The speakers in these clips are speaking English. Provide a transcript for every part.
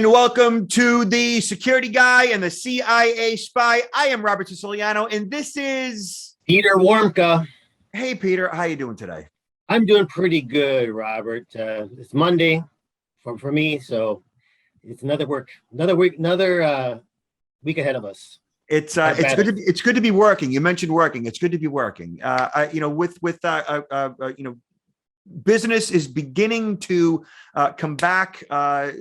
And welcome to the Security Guy and the CIA Spy. I am Robert Siciliano, and this is Peter Warmka. Hey, Peter, how you doing today? I'm doing pretty good, Robert. It's Monday for me, so it's another week ahead of us. It's good to be working. You mentioned working. It's good to be working. Business is beginning to come back. I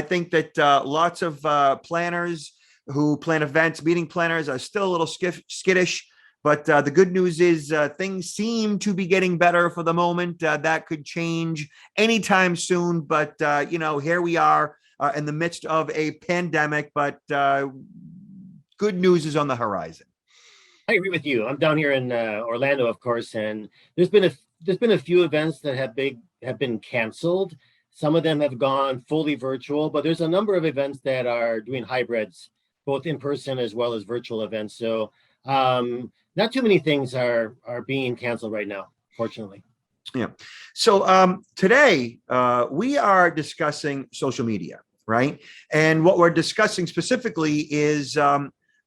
think that lots of planners who plan events, meeting planners, are still a little skittish. But the good news is things seem to be getting better for the moment. That could change anytime soon. But, here we are in the midst of a pandemic. But good news is on the horizon. I agree with you. I'm down here in Orlando, of course, and there's been a few events that have been canceled. Some of them have gone fully virtual, but there's a number of events that are doing hybrids, both in person as well as virtual events. So not too many things are being canceled right now, fortunately. Yeah. So today we are discussing social media, right? And what we're discussing specifically is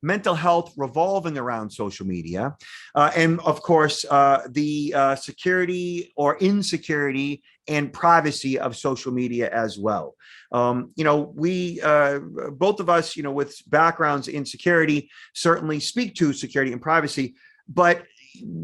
mental health revolving around social media. And of course, the security or insecurity and privacy of social media as well. We both of us, with backgrounds in security, certainly speak to security and privacy, but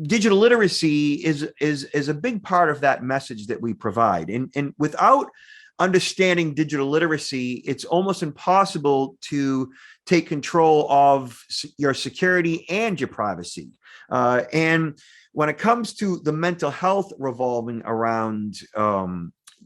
digital literacy is a big part of that message that we provide. And without understanding digital literacy, it's almost impossible to take control of your security and your privacy. And when it comes to the mental health revolving around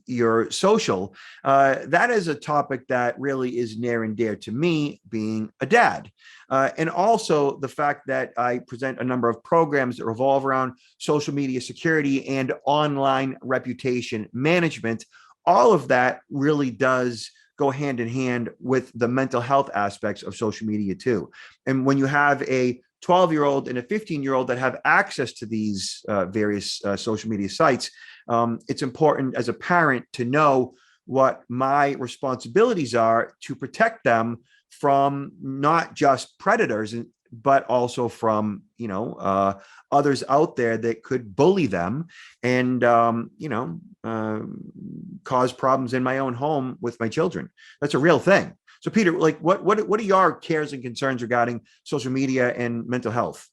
your social, that is a topic that really is near and dear to me, being a dad. And also the fact that I present a number of programs that revolve around social media security and online reputation management. All of that really does go hand in hand with the mental health aspects of social media too. And when you have a 12-year-old and a 15-year-old that have access to these various social media sites, it's important as a parent to know what my responsibilities are to protect them from not just predators, but also from, others out there that could bully them and, cause problems in my own home with my children. That's a real thing. So Peter, what are your cares and concerns regarding social media and mental health?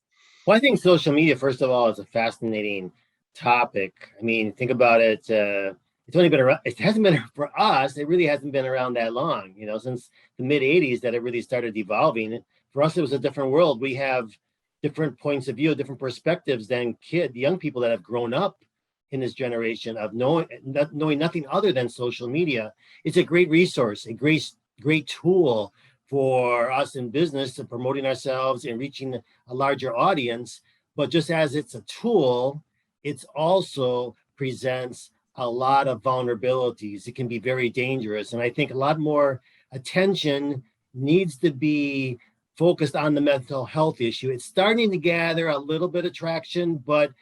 Well, I think social media, first of all, is a fascinating topic. I mean, think about it. It's only been around, it hasn't been for us. It really hasn't been around that long, since the mid 80s that it really started evolving. For us, it was a different world. We have different points of view, different perspectives than young people that have grown up in this generation of knowing nothing other than social media. It's a great resource, a great tool for us in business to promoting ourselves and reaching a larger audience. But just as it's a tool, it also presents a lot of vulnerabilities. It can be very dangerous. And I think a lot more attention needs to be focused on the mental health issue. It's starting to gather a little bit of traction, but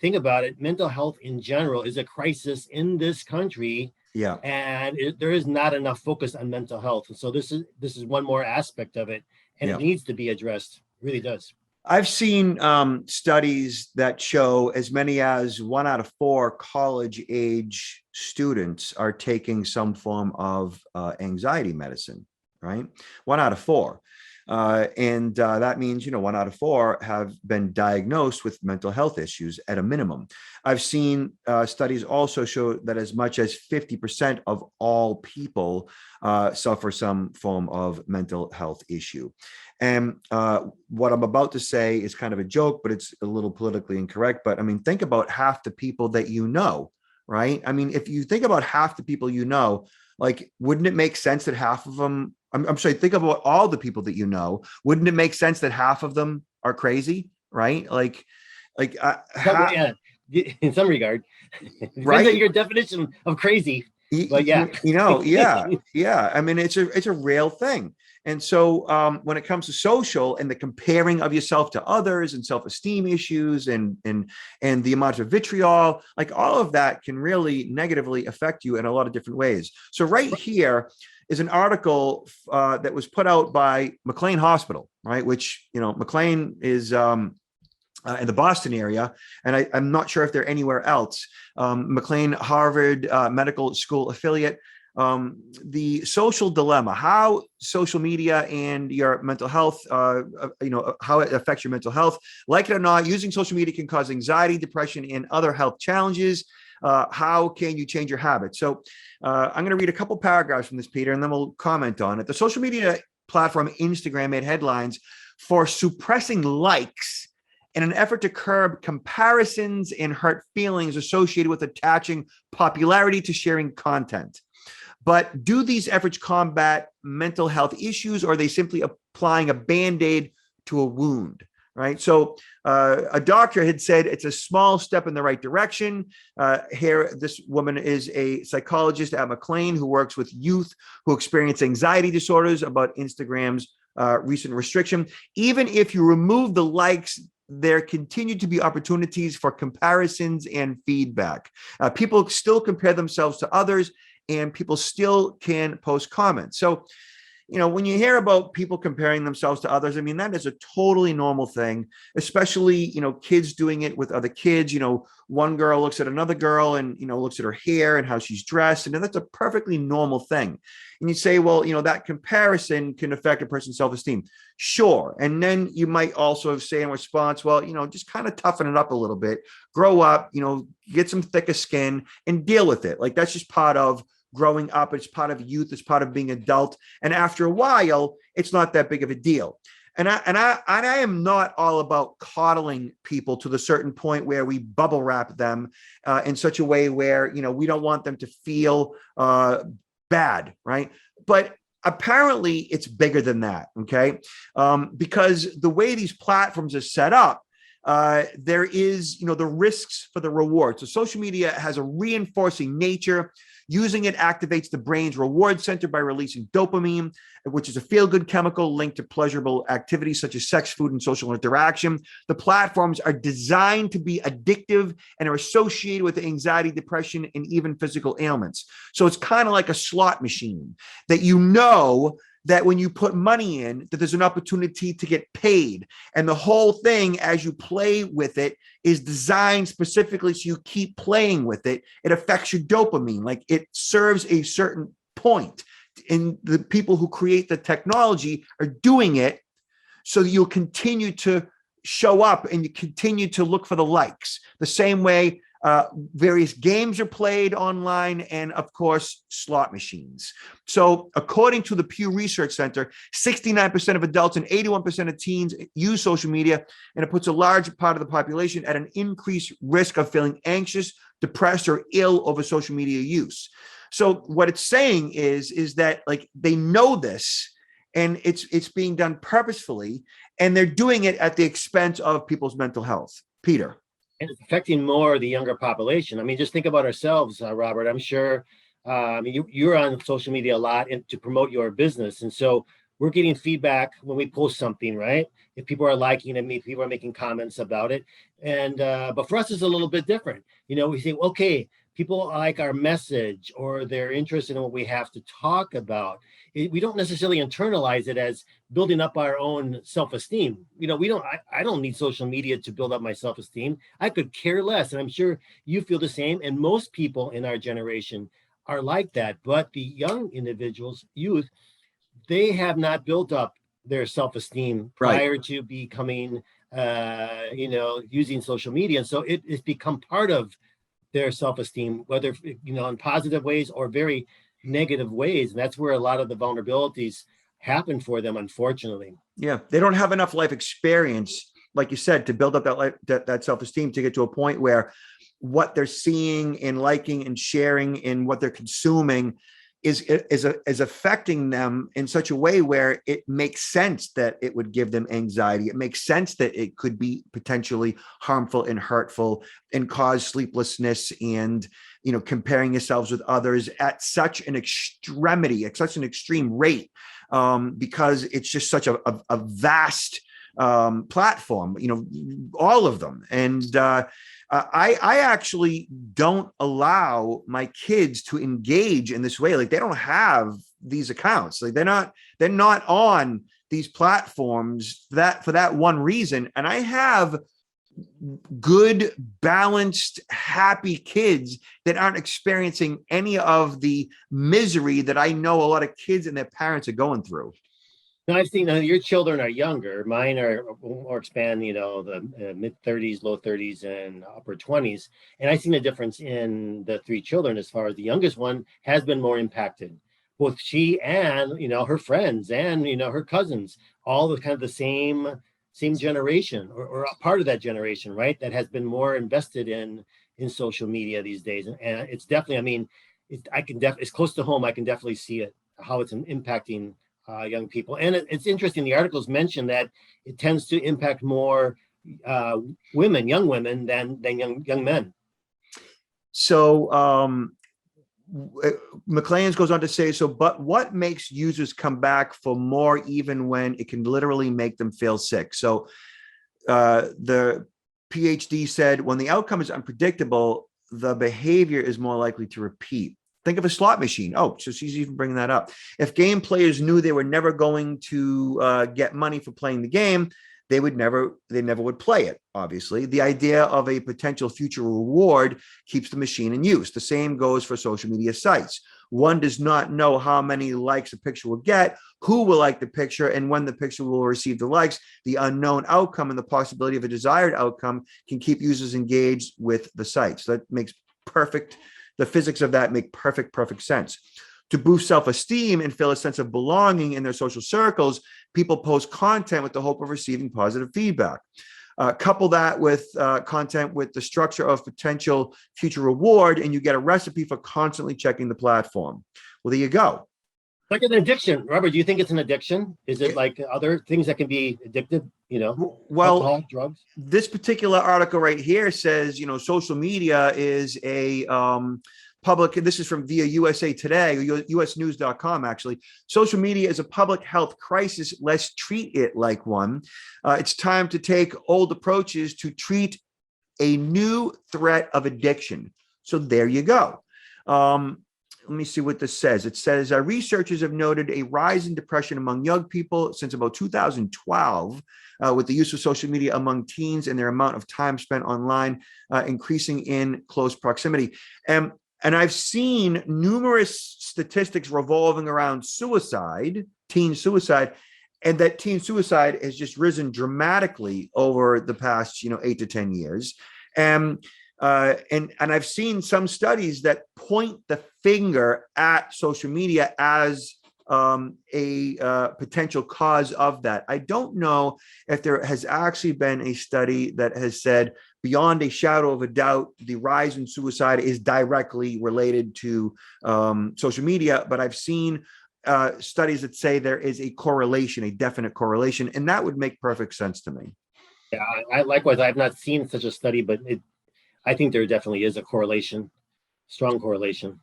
think about it. Mental health in general is a crisis in this country. Yeah. And there is not enough focus on mental health. And so this is one more aspect of it, and It needs to be addressed. It really does. I've seen studies that show as many as 1 out of 4 college age students are taking some form of anxiety medicine, right? 1 out of 4. And that means, 1 out of 4 have been diagnosed with mental health issues at a minimum. I've seen studies also show that as much as 50% of all people suffer some form of mental health issue. And what I'm about to say is kind of a joke, but it's a little politically incorrect. But think about half the people that right? If you think about half the people wouldn't it make sense that half of them, I'm sorry, think about all the people that wouldn't it make sense that half of them are crazy, right? Yeah, in some regard, right? Your definition of crazy, but yeah, yeah. It's a real thing. And so when it comes to social and the comparing of yourself to others and self-esteem issues and the amount of vitriol, like all of that can really negatively affect you in a lot of different ways. So right here is an article that was put out by McLean Hospital, right? Which, McLean is in the Boston area, and I'm not sure if they're anywhere else. McLean Harvard Medical School affiliate. The social dilemma, how social media and your mental health, how it affects your mental health. Like it or not, using social media can cause anxiety, depression, and other health challenges. How can you change your habits? So I'm going to read a couple paragraphs from this, Peter, and then we'll comment on it. The social media platform Instagram made headlines for suppressing likes in an effort to curb comparisons and hurt feelings associated with attaching popularity to sharing content. But do these efforts combat mental health issues, or are they simply applying a Band-Aid to a wound? Right. So a doctor had said it's a small step in the right direction. Here, this woman is a psychologist at McLean who works with youth who experience anxiety disorders about Instagram's recent restriction. Even if you remove the likes, there continue to be opportunities for comparisons and feedback. People still compare themselves to others, and people still can post comments. So, when you hear about people comparing themselves to others, I mean, that is a totally normal thing, especially, kids doing it with other kids. One girl looks at another girl and, looks at her hair and how she's dressed. And that's a perfectly normal thing. And you say, well, that comparison can affect a person's self-esteem. Sure. And then you might also say in response, well, just kind of toughen it up a little bit, grow up, get some thicker skin and deal with it. Like that's just part of growing up. It's part of youth. It's part of being adult. And after a while, it's not that big of a deal. And I am not all about coddling people to the certain point where we bubble wrap them in such a way where, we don't want them to feel bad, right? But apparently it's bigger than that, okay? Because the way these platforms are set up, there is, the risks for the reward. So social media has a reinforcing nature. Using it activates the brain's reward center by releasing dopamine, which is a feel-good chemical linked to pleasurable activities such as sex, food, and social interaction. The platforms are designed to be addictive and are associated with anxiety, depression, and even physical ailments. So it's kind of like a slot machine that that when you put money in, that there's an opportunity to get paid. And the whole thing, as you play with it, is designed specifically so you keep playing with it. It affects your dopamine. Like it serves a certain point. And the people who create the technology are doing it so that you'll continue to show up and you continue to look for the likes. The same way various games are played online, and of course, slot machines. So according to the Pew Research Center, 69% of adults and 81% of teens use social media, and it puts a large part of the population at an increased risk of feeling anxious, depressed, or ill over social media use. So what it's saying is that like they know this, and it's being done purposefully, and they're doing it at the expense of people's mental health. Peter. And it's affecting more the younger population. I mean, just think about ourselves, Robert. I'm sure you're on social media a lot to promote your business. And so we're getting feedback when we post something, right? If people are liking it, people are making comments about it. And but for us, it's a little bit different. We say, okay, people like our message or they're interested in what we have to talk about. We don't necessarily internalize it as building up our own self-esteem. I don't need social media to build up my self-esteem. I could care less. And I'm sure you feel the same. And most people in our generation are like that. But the young individuals, youth, they have not built up their self-esteem prior to becoming, using social media. And so it's become part of their self-esteem, whether, in positive ways or very negative ways. And that's where a lot of the vulnerabilities happen for them, unfortunately. Yeah. They don't have enough life experience, like you said, to build up that self-esteem to get to a point where what they're seeing and liking and sharing and what they're consuming is affecting them in such a way where it makes sense that it would give them anxiety. It makes sense that it could be potentially harmful and hurtful and cause sleeplessness and, comparing yourselves with others at such an extremity, at such an extreme rate. because it's just such a vast platform, all of them. And I actually don't allow my kids to engage in this way. Like, they don't have these accounts. Like, they're not on these platforms for that one reason. And I have good, balanced, happy kids that aren't experiencing any of the misery that I know a lot of kids and their parents are going through. Now, I've seen your children are younger. Mine are more expand, the mid 30s, low 30s, and upper 20s. And I've seen a difference in the three children as far as the youngest one has been more impacted. Both she and, her friends and, her cousins, all the kind of the same generation or a part of that generation, right? That has been more invested in social media these days. And it's definitely, I mean, it's close to home. I can definitely see it, how it's impacting young people. And it's interesting. The articles mention that it tends to impact more young women than young men. So McClains goes on to say, but what makes users come back for more even when it can literally make them feel sick? So the PhD said, when the outcome is unpredictable, the behavior is more likely to repeat. Think of a slot machine. Oh, so she's even bringing that up. If game players knew they were never going to get money for playing the game, they never would play it. Obviously, the idea of a potential future reward keeps the machine in use. The same goes for social media sites. One does not know how many likes a picture will get, who will like the picture, and when the picture will receive the likes. The unknown outcome and the possibility of a desired outcome can keep users engaged with the site. So that makes the physics of that make perfect sense. To boost self-esteem and feel a sense of belonging in their social circles, people post content with the hope of receiving positive feedback. Couple that with content with the structure of potential future reward, and you get a recipe for constantly checking the platform. Well, there you go. Like an addiction. Robert, do you think it's an addiction? Is it like other things that can be addictive, well, alcohol, drugs? This particular article right here says, social media is a public, this is from via USA Today, or usnews.com, actually. Social media is a public health crisis. Let's treat it like one. It's time to take old approaches to treat a new threat of addiction. So there you go. Let me see what this says. It says researchers have noted a rise in depression among young people since about 2012, with the use of social media among teens and their amount of time spent online increasing in close proximity. And I've seen numerous statistics revolving around teen suicide, and that teen suicide has just risen dramatically over the past, 8 to 10 years. And I've seen some studies that point the finger at social media as a potential cause of that. I don't know if there has actually been a study that has said beyond a shadow of a doubt the rise in suicide is directly related to social media, but I've seen studies that say there is a correlation, a definite correlation, and that would make perfect sense to me. Yeah, I likewise, I've not seen such a study, but I think there definitely is a correlation, strong correlation.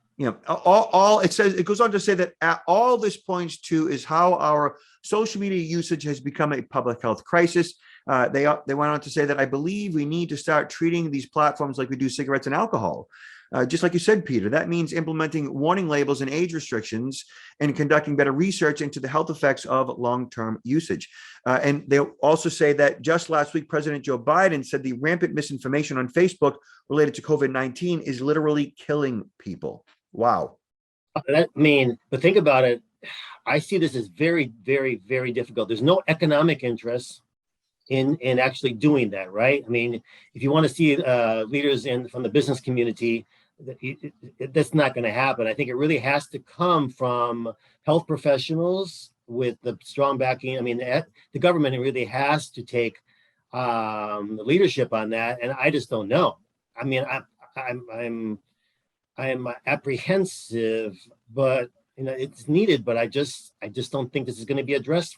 All it says, it goes on to say that all this points to is how our social media usage has become a public health crisis. They went on to say that I believe we need to start treating these platforms like we do cigarettes and alcohol. Just like you said, Peter, that means implementing warning labels and age restrictions and conducting better research into the health effects of long-term usage. And they also say that just last week, President Joe Biden said the rampant misinformation on Facebook related to COVID-19 is literally killing people. Wow. But think about it. I see this as very, very, very difficult. There's no economic interest in actually doing that, right? I mean, if you want to see leaders from the business community, that's not going to happen. I think it really has to come from health professionals with the strong backing. I mean, the government really has to take the leadership on that, and I just don't know. I mean, I'm apprehensive, but it's needed. But I just don't think this is going to be addressed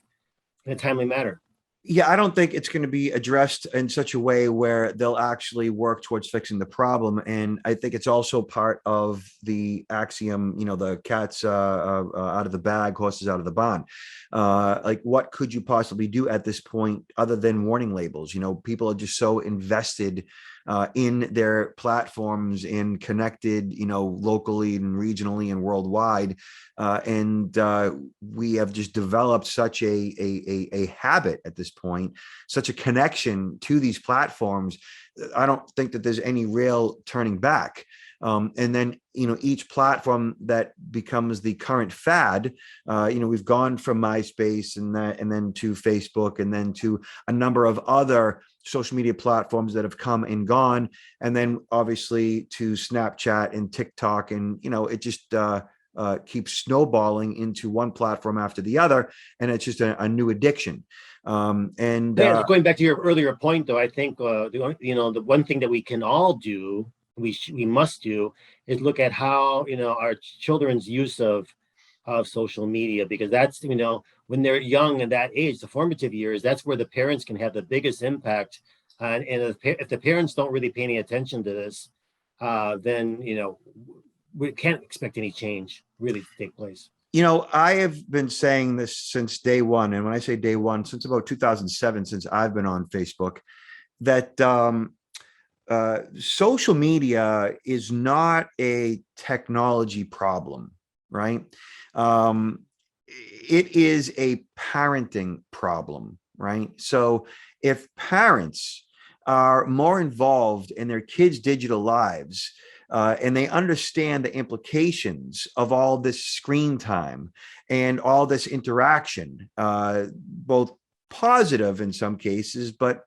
in a timely manner. Yeah, I don't think it's going to be addressed in such a way where they'll actually work towards fixing the problem. And I think it's also part of the axiom, the cat's out of the bag, horses out of the barn. Like, what could you possibly do at this point other than warning labels? People are just so invested in their platforms and connected, locally and regionally and worldwide. And we have just developed such a habit at this point, such a connection to these platforms. I don't think that there's any real turning back. And then, each platform that becomes the current fad, we've gone from MySpace and then to Facebook and then to a number of other social media platforms that have come and gone. And then obviously to Snapchat and TikTok. And, it just keeps snowballing into one platform after the other. And it's just a new addiction. Yeah, going back to your earlier point, though, I think the one thing that we can all do, we must do, is look at how our children's use of social media, because that's when they're young and that age, the formative years, that's where the parents can have the biggest impact. And if the parents don't really pay any attention to this, then we can't expect any change really to take place. I have been saying this since day one. And when I say day one, since about 2007, since I've been on Facebook, that social media is not a technology problem, right? It is a parenting problem, right? So if parents are more involved in their kids' digital lives, and they understand the implications of all this screen time and all this interaction, both positive in some cases, but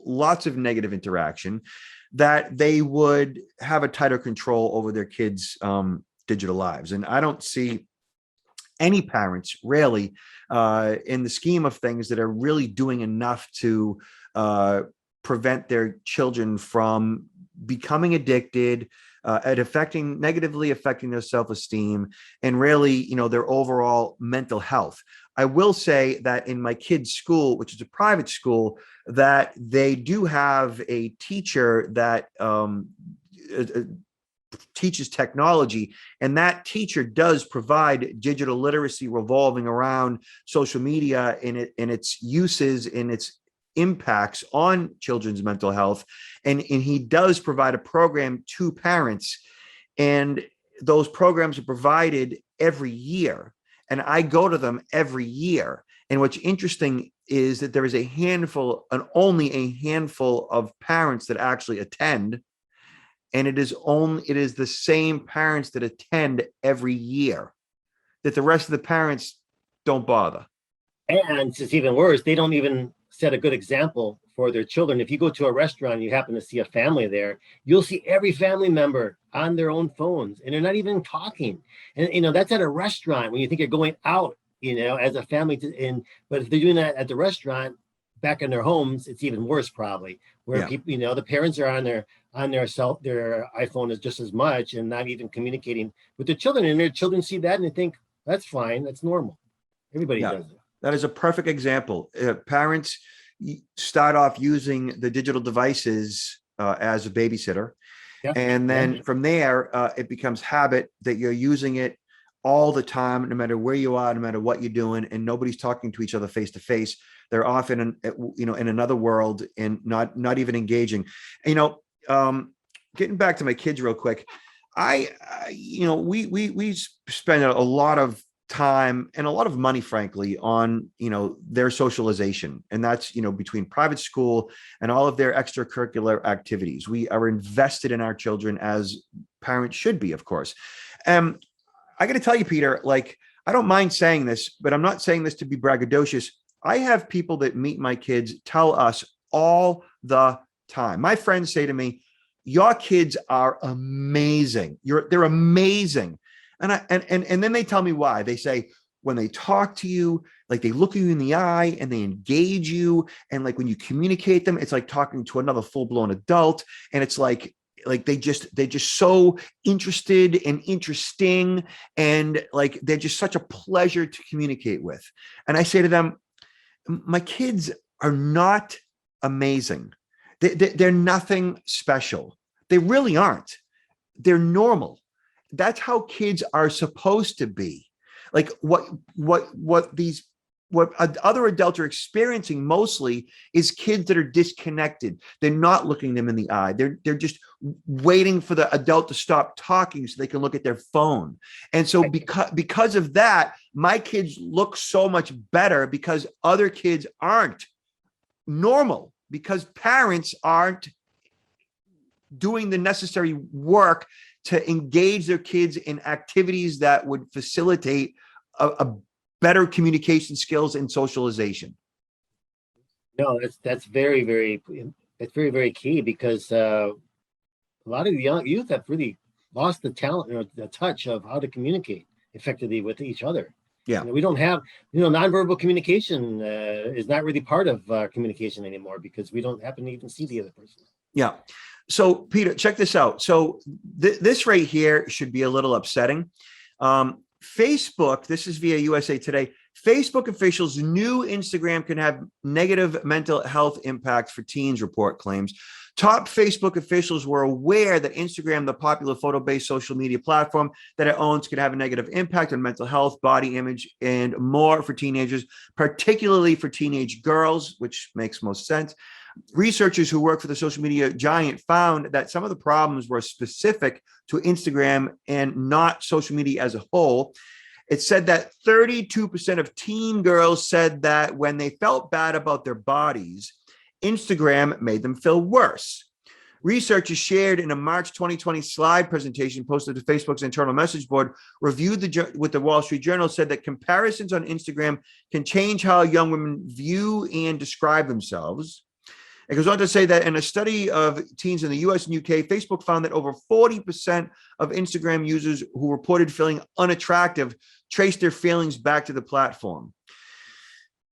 lots of negative interaction, that they would have a tighter control over their kids' digital lives. And I don't see any parents really in the scheme of things that are really doing enough to prevent their children from becoming addicted, negatively affecting their self-esteem and really, their overall mental health. I will say that in my kids' school, which is a private school, that they do have a teacher that teaches technology, and that teacher does provide digital literacy revolving around social media and its uses and its impacts on children's mental health. And he does provide a program to parents, and those programs are provided every year. And I go to them every year. And what's interesting is that there is a handful, and only a handful of parents that actually attend. And it is the same parents that attend every year, that the rest of the parents don't bother. And it's even worse, they don't even set a good example for their children. If you go to a restaurant and you happen to see a family there, you'll see every family member on their own phones and they're not even talking. And that's at a restaurant when you think you're going out, as a family. But if they're doing that at the restaurant, back in their homes, it's even worse probably. Where people, the parents are on their iPhone is just as much and not even communicating with their children. And their children see that and they think that's fine, that's normal. Everybody does it. That is a perfect example. Parents start off using the digital devices as a babysitter. Yeah. And then from there, it becomes habit that you're using it all the time, no matter where you are, no matter what you're doing, and nobody's talking to each other face to face. They're often in another world and not even engaging. Getting back to my kids real quick, we spend a lot of time and a lot of money, frankly, on their socialization, and that's between private school and all of their extracurricular activities. We are invested in our children, as parents should be, of course. I got to tell you, Peter, like, I don't mind saying this, but I'm not saying this to be braggadocious. I have people that meet my kids tell us all the time. My friends say to me, "Your kids are amazing. They're amazing." And then they tell me why. They say, when they talk to you, like, they look you in the eye and they engage you. And like, when you communicate them, it's like talking to another full-blown adult. And it's like they're just so interested and interesting. And like, they're just such a pleasure to communicate with. And I say to them, my kids are not amazing. They're nothing special. They really aren't. They're normal. That's how kids are supposed to be. Like what other adults are experiencing mostly is kids that are disconnected. They're not looking them in the eye. They're just waiting for the adult to stop talking so they can look at their phone. And so because of that, my kids look so much better because other kids aren't normal, because parents aren't doing the necessary work to engage their kids in activities that would facilitate a better communication skills and socialization. No, that's very key, because a lot of the young youth have really lost the talent or the touch of how to communicate effectively with each other. Yeah. We don't have, nonverbal communication is not really part of communication anymore, because we don't happen to even see the other person. Yeah. So Peter, check this out. So this right here should be a little upsetting. Facebook, this is via USA Today. Facebook officials knew Instagram can have negative mental health impacts for teens, report claims. Top Facebook officials were aware that Instagram, the popular photo-based social media platform that it owns, could have a negative impact on mental health, body image, and more for teenagers, particularly for teenage girls, which makes most sense. Researchers who work for the social media giant found that some of the problems were specific to Instagram and not social media as a whole. It said that 32% of teen girls said that when they felt bad about their bodies, Instagram made them feel worse. Researchers shared in a March 2020 slide presentation posted to Facebook's internal message board, reviewed with the Wall Street Journal, said that comparisons on Instagram can change how young women view and describe themselves. It goes on to say that in a study of teens in the US and UK, Facebook found that over 40% of Instagram users who reported feeling unattractive traced their feelings back to the platform.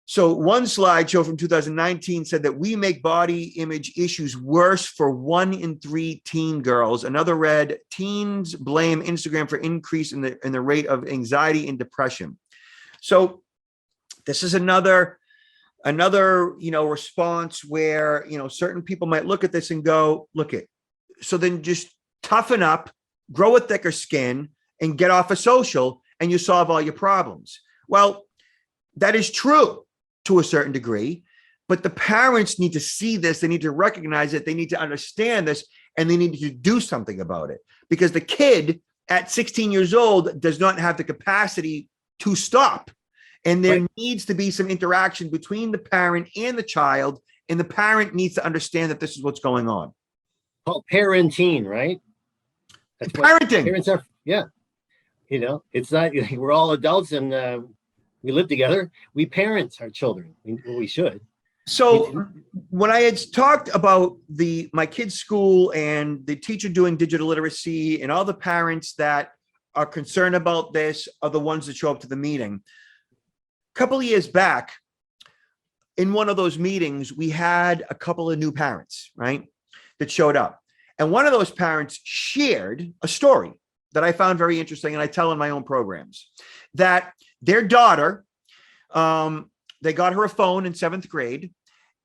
So one slideshow from 2019 said that we make body image issues worse for 1 in 3 teen girls. Another read, teens blame Instagram for increase in the rate of anxiety and depression. So this is another response where certain people might look at this and go, look it, so then just toughen up, grow a thicker skin, and get off of social, and you solve all your problems. Well, that is true to a certain degree, but the parents need to see this, they need to recognize it, they need to understand this, and they need to do something about it, because the kid at 16 years old does not have the capacity to stop. And there needs to be some interaction between the parent and the child, and the parent needs to understand that this is what's going on. Called parenting, right? That's parenting. Parents are, yeah. It's not, we're all adults and we live together. We parent our children. We should. So when I had talked about my kids' school and the teacher doing digital literacy and all the parents that are concerned about this are the ones that show up to the meeting. A couple of years back, in one of those meetings, we had a couple of new parents, right, that showed up. And one of those parents shared a story that I found very interesting, and I tell in my own programs, that their daughter, they got her a phone in 7th grade,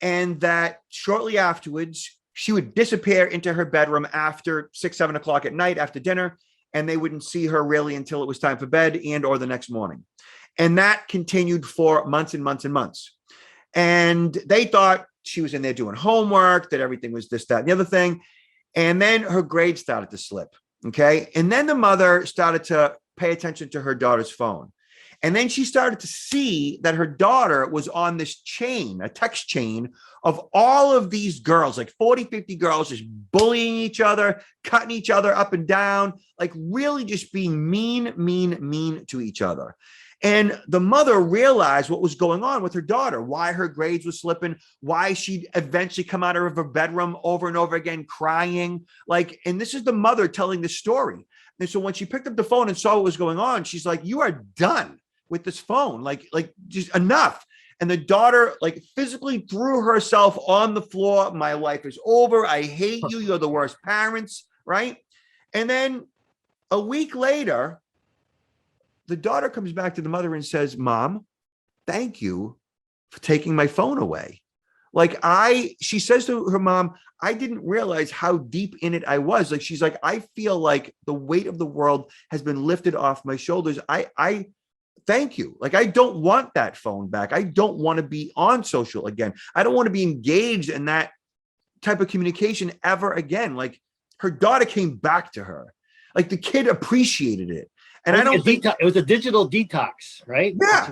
and that shortly afterwards, she would disappear into her bedroom after 6, 7 o'clock at night after dinner, and they wouldn't see her really until it was time for bed and or the next morning. And that continued for months and months and months. And they thought she was in there doing homework, that everything was this, that, and the other thing. And then her grades started to slip. Okay. And then the mother started to pay attention to her daughter's phone. And then she started to see that her daughter was on this chain, a text chain of all of these girls, like 40, 50 girls, just bullying each other, cutting each other up and down, like really just being mean to each other. And the mother realized what was going on with her daughter, why her grades were slipping, why she'd eventually come out of her bedroom over and over again crying. And this is the mother telling the story. And so when she picked up the phone and saw what was going on, she's like, you are done with this phone, like just enough. And the daughter physically threw herself on the floor. My life is over. I hate you. You're the worst parents, right? And then a week later, the daughter comes back to the mother and says, Mom, thank you for taking my phone away. Like she says to her mom, I didn't realize how deep in it I was. Like, she's like, I feel like the weight of the world has been lifted off my shoulders. I thank you. Like, I don't want that phone back. I don't want to be on social again. I don't want to be engaged in that type of communication ever again. Like, her daughter came back to her. Like, the kid appreciated it. And I don't think it was a digital detox, right? Yeah.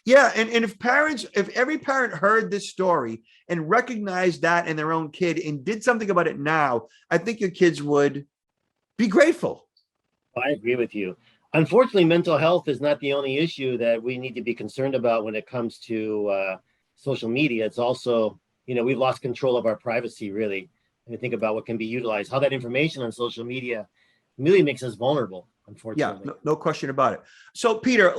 Yeah. And if every parent heard this story and recognized that in their own kid and did something about it now, I think your kids would be grateful. I agree with you. Unfortunately, mental health is not the only issue that we need to be concerned about when it comes to social media. It's also, we've lost control of our privacy, really. And think about what can be utilized, how that information on social media really makes us vulnerable, unfortunately. Yeah, no question about it. So, Peter,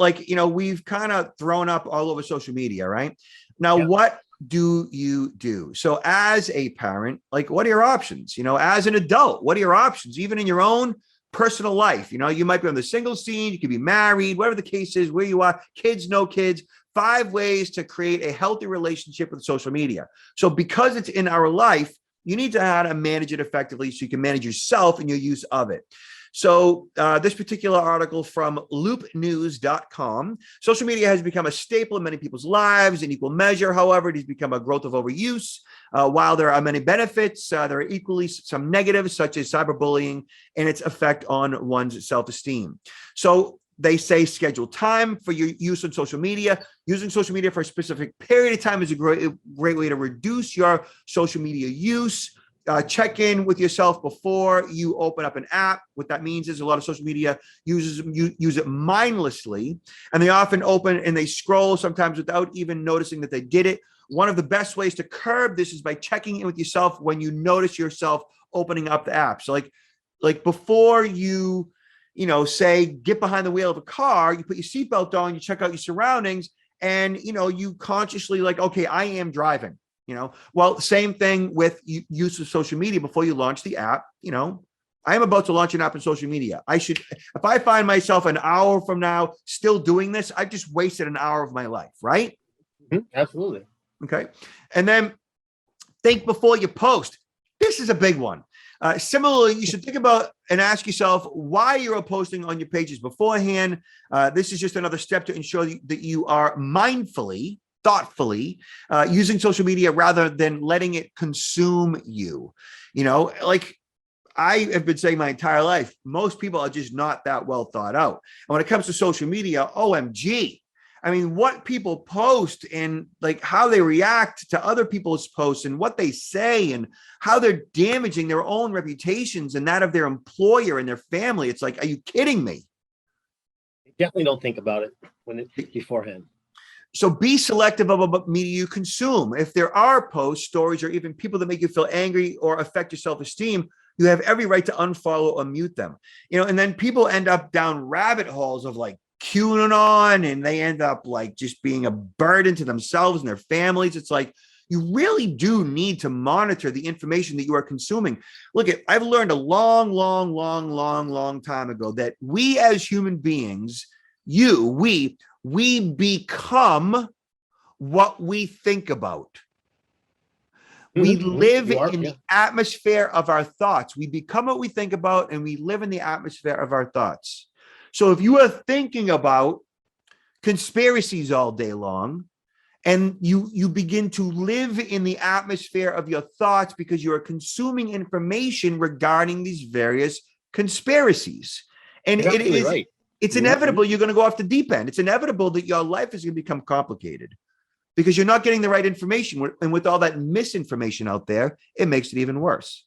we've kind of thrown up all over social media, right? Now, what do you do? So, as a parent, what are your options? As an adult, what are your options? Even in your own personal life, you might be on the single scene, you could be married, whatever the case is, where you are, kids, no kids. 5 ways to create a healthy relationship with social media. So, because it's in our life, you need to know how to manage it effectively so you can manage yourself and your use of it. So this particular article from loopnews.com, social media has become a staple in many people's lives in equal measure. However, it has become a growth of overuse. While there are many benefits, there are equally some negatives, such as cyberbullying and its effect on one's self-esteem. So they say schedule time for your use on social media. Using social media for a specific period of time is a great way to reduce your social media use. Check in with yourself before you open up an app. What that means is a lot of social media users use it mindlessly, and they often open and they scroll sometimes without even noticing that they did it. One of the best ways to curb this is by checking in with yourself when you notice yourself opening up the app. So like before you say get behind the wheel of a car, you put your seatbelt on, you check out your surroundings, and you consciously okay, I am driving. Well, same thing with use of social media. Before you launch the app, I am about to launch an app in social media. If I find myself an hour from now still doing this, I've just wasted an hour of my life, right? Mm-hmm. Absolutely. Okay. And then think before you post. This is a big one. Similarly, you should think about and ask yourself why you're posting on your pages beforehand. This is just another step to ensure that you are mindfully, thoughtfully using social media rather than letting it consume you. I have been saying my entire life, most people are just not that well thought out. And when it comes to social media, OMG. I mean, what people post and how they react to other people's posts and what they say and how they're damaging their own reputations and that of their employer and their family. It's like, are you kidding me? Definitely don't think about it beforehand. So be selective of what media you consume. If there are posts, stories, or even people that make you feel angry or affect your self-esteem, you have every right to unfollow or mute them. And then people end up down rabbit holes of QAnon, and they end up just being a burden to themselves and their families. It's like, you really do need to monitor the information that you are consuming. I've learned a long time ago that we as human beings, we become what we think about. We live in the atmosphere of our thoughts. We become what we think about, and we live in the atmosphere of our thoughts. So if you are thinking about conspiracies all day long, and you begin to live in the atmosphere of your thoughts because you are consuming information regarding these various conspiracies, and it's inevitable you're going to go off the deep end. It's inevitable that your life is going to become complicated because you're not getting the right information. And with all that misinformation out there, it makes it even worse.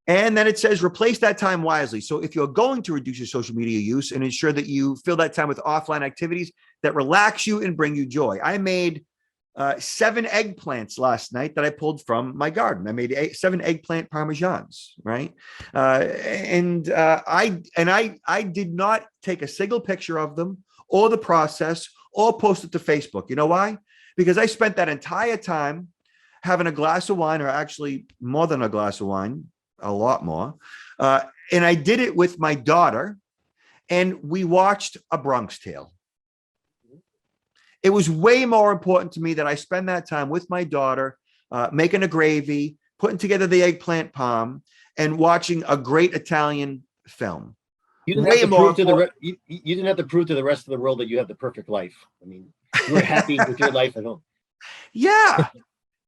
And then it says, replace that time wisely. So if you're going to reduce your social media use and ensure that you fill that time with offline activities that relax you and bring you joy. I made 7 eggplants last night that I pulled from my garden. I made 7 eggplant parmesans, right? I did not take a single picture of them or the process or post it to Facebook. You know why? Because I spent that entire time having a glass of wine, or actually more than a glass of wine, a lot more. And I did it with my daughter, and we watched A Bronx Tale. It was way more important to me that I spend that time with my daughter, making a gravy, putting together the eggplant palm, and watching a great Italian film. You didn't have Way to more prove to the important. you didn't have to prove to the rest of the world that you have the perfect life. I mean, you were happy with your life at home. Yeah.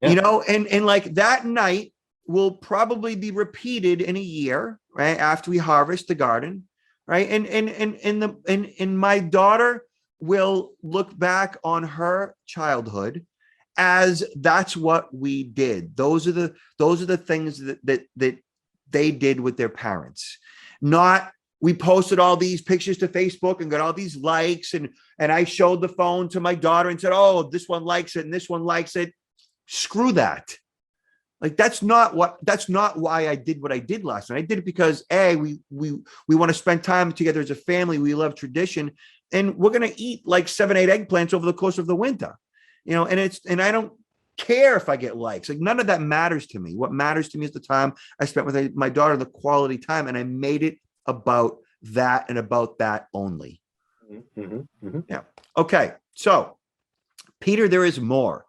Yeah. And like that night will probably be repeated in a year, right? After we harvest the garden, right? And my daughter will look back on her childhood as that's what we did. Those are the things that they did with their parents. Not we posted all these pictures to Facebook and got all these likes, and I showed the phone to my daughter and said, "Oh, this one likes it and this one likes it." Screw that. Like that's not why I did what I did last night. I did it because we want to spend time together as a family. We love tradition, and we're gonna eat like 7, 8 eggplants over the course of the winter. And I don't care if I get likes. Like none of that matters to me. What matters to me is the time I spent with my daughter, the quality time, and I made it about that and about that only. Mm-hmm, mm-hmm. Yeah. Okay. So, Peter, there is more.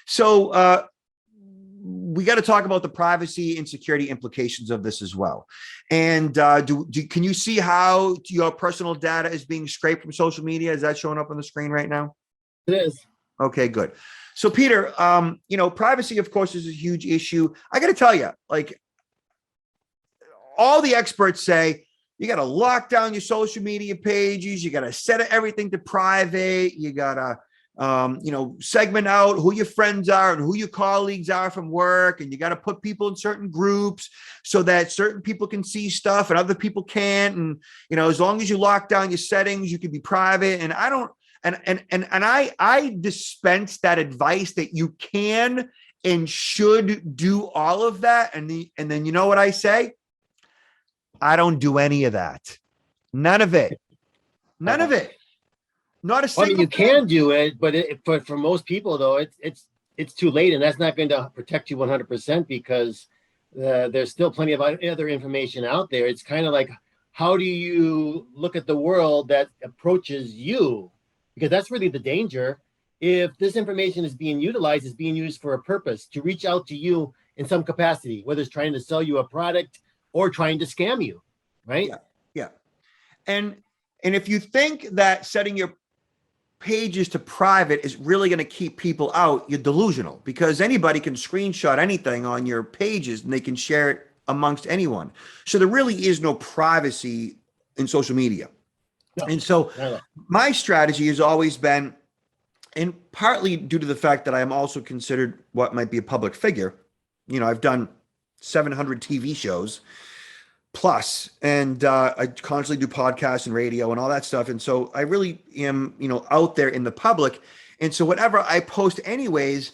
So we got to talk about the privacy and security implications of this as well. And can you see how your personal data is being scraped from social media? Is that showing up on the screen right now? It is. Okay, good. So Peter, privacy, of course, is a huge issue. I got to tell you, like all the experts say, you got to lock down your social media pages. You got to set everything to private. You got to segment out who your friends are and who your colleagues are from work. And you got to put people in certain groups so that certain people can see stuff and other people can't. And, as long as you lock down your settings, you can be private. And I don't, I dispense that advice that you can and should do all of that. And then you know what I say? I don't do any of that. None of it. None of it. Not a single. I mean, you can do it, but for most people though, it's too late, and that's not going to protect you 100% because there's still plenty of other information out there. It's kind of like, how do you look at the world that approaches you? Because that's really the danger. If this information is being utilized, it's being used for a purpose to reach out to you in some capacity, whether it's trying to sell you a product or trying to scam you, right? Yeah. And if you think that setting your pages to private is really going to keep people out, you're delusional, because anybody can screenshot anything on your pages and they can share it amongst anyone. So there really is no privacy in social media. No, and so my strategy has always been, and partly due to the fact that I am also considered what might be a public figure, I've done 700 TV shows plus, and I constantly do podcasts and radio and all that stuff. And so I really am, out there in the public. And so whatever I post anyways,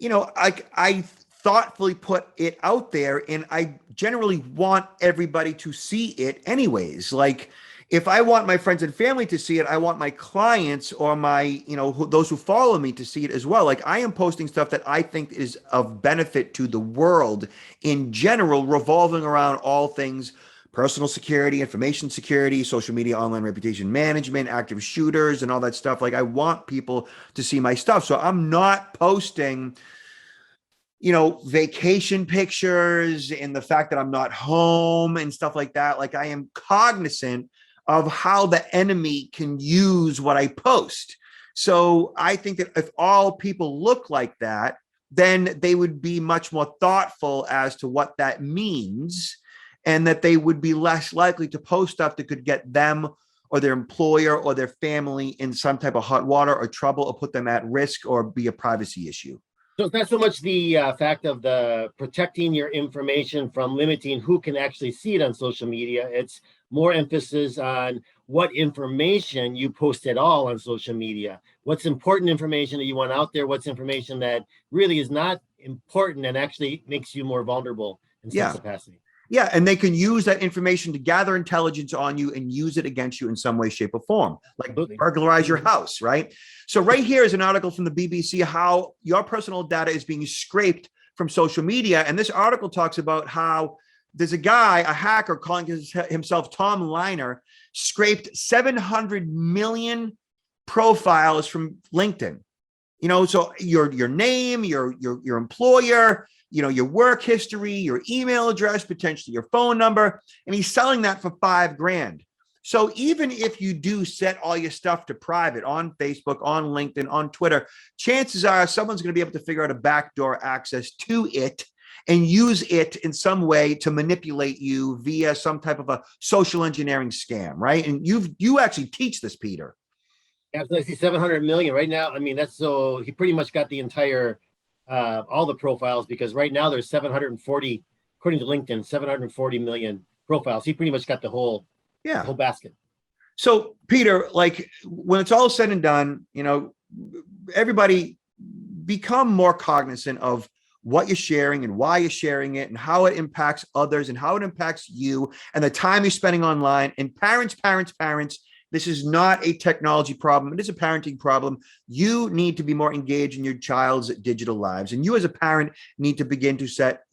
I thoughtfully put it out there, and I generally want everybody to see it anyways. Like if I want my friends and family to see it, I want my clients or my, those who follow me to see it as well. Like I am posting stuff that I think is of benefit to the world in general, revolving around all things personal security, information security, social media, online reputation management, active shooters, and all that stuff. Like I want people to see my stuff. So I'm not posting vacation pictures and the fact that I'm not home and stuff like that. Like I am cognizant of how the enemy can use what I post. So I think that if all people look like that, then they would be much more thoughtful as to what that means, and that they would be less likely to post stuff that could get them or their employer or their family in some type of hot water or trouble or put them at risk or be a privacy issue. So it's not so much the fact of the protecting your information from limiting who can actually see it on social media. It's more emphasis on what information you post at all on social media. What's important information that you want out there? What's information that really is not important and actually makes you more vulnerable in some capacity? Yeah, and they can use that information to gather intelligence on you and use it against you in some way, shape, or form, like Absolutely. Burglarize your house, right? So right here is an article from the BBC, how your personal data is being scraped from social media. And this article talks about how there's a guy, a hacker calling himself Tom Liner, scraped 700 million profiles from LinkedIn. So your name, your employer, your work history, your email address, potentially your phone number, and he's selling that for $5,000. So even if you do set all your stuff to private on Facebook, on LinkedIn, on Twitter, chances are someone's going to be able to figure out a backdoor access to it and use it in some way to manipulate you via some type of a social engineering scam, right? And you actually teach this, Peter. Absolutely. I see 700 million right now. I mean, so he pretty much got the entire, all the profiles, because right now there's 740, according to LinkedIn, 740 million profiles. He pretty much got the whole basket. So Peter, like when it's all said and done, everybody become more cognizant of what you're sharing and why you're sharing it and how it impacts others and how it impacts you and the time you're spending online. And parents, this is not a technology problem. It is a parenting problem. You need to be more engaged in your child's digital lives. And you as a parent need to set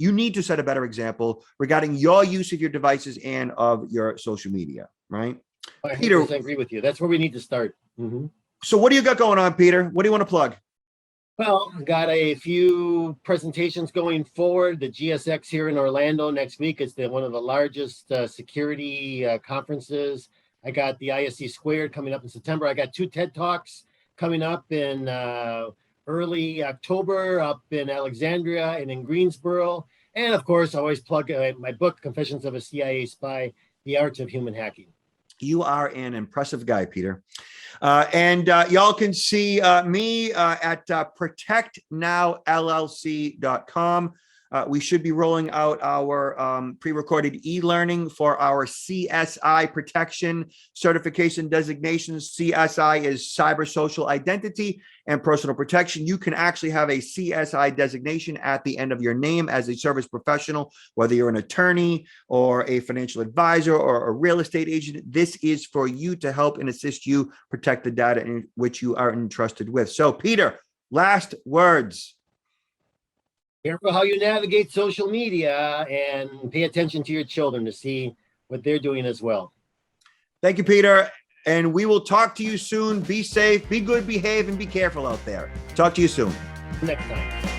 a better example regarding your use of your devices and of your social media, right? I Peter, agree with you. That's where we need to start. Mm-hmm. So what do you got going on, Peter? What do you want to plug? Well, I got a few presentations going forward. The GSX here in Orlando next week is one of the largest security conferences. I got the ISC Squared coming up in September. I got 2 TED Talks coming up in early October up in Alexandria and in Greensboro. And of course, I always plug my book, Confessions of a CIA Spy, The Art of Human Hacking. You are an impressive guy, Peter. And y'all can see me at protectnowllc.com. We should be rolling out our pre-recorded e-learning for our CSI protection certification designations. CSI is Cyber Social Identity and Personal Protection. You can actually have a CSI designation at the end of your name as a service professional, whether you're an attorney or a financial advisor or a real estate agent. This is for you to help and assist you protect the data in which you are entrusted with. So, Peter, last words. Careful how you navigate social media and pay attention to your children to see what they're doing as well. Thank you, Peter. And we will talk to you soon. Be safe, be good, behave, and be careful out there. Talk to you soon. Next time.